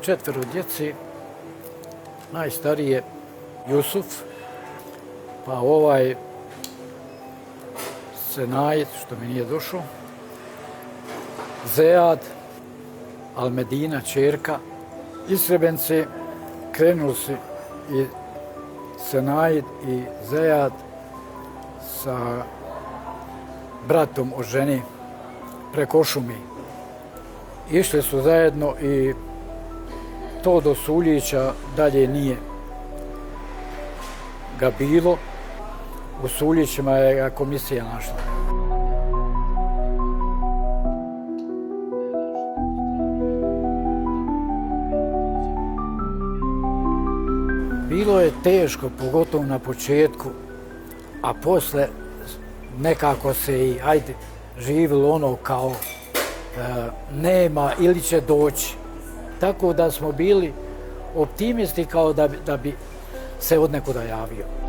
4 djeci, najstariji je Jusuf, pa ovaj Senajed, što mi nije došao, Zejad, Almedina, čerka, Isrebence, krenuli su i Senajed i Zejad sa bratom od ženi preko šumi. Išli su zajedno i to do Suljića dalje nije ga bilo. U Suljićima je ga komisija našla. Bilo je teško, pogotovo na početku, a posle nekako se i, živilo ono kao nema ili će doći. Tako da smo bili optimisti kao da bi se od nekuda javio.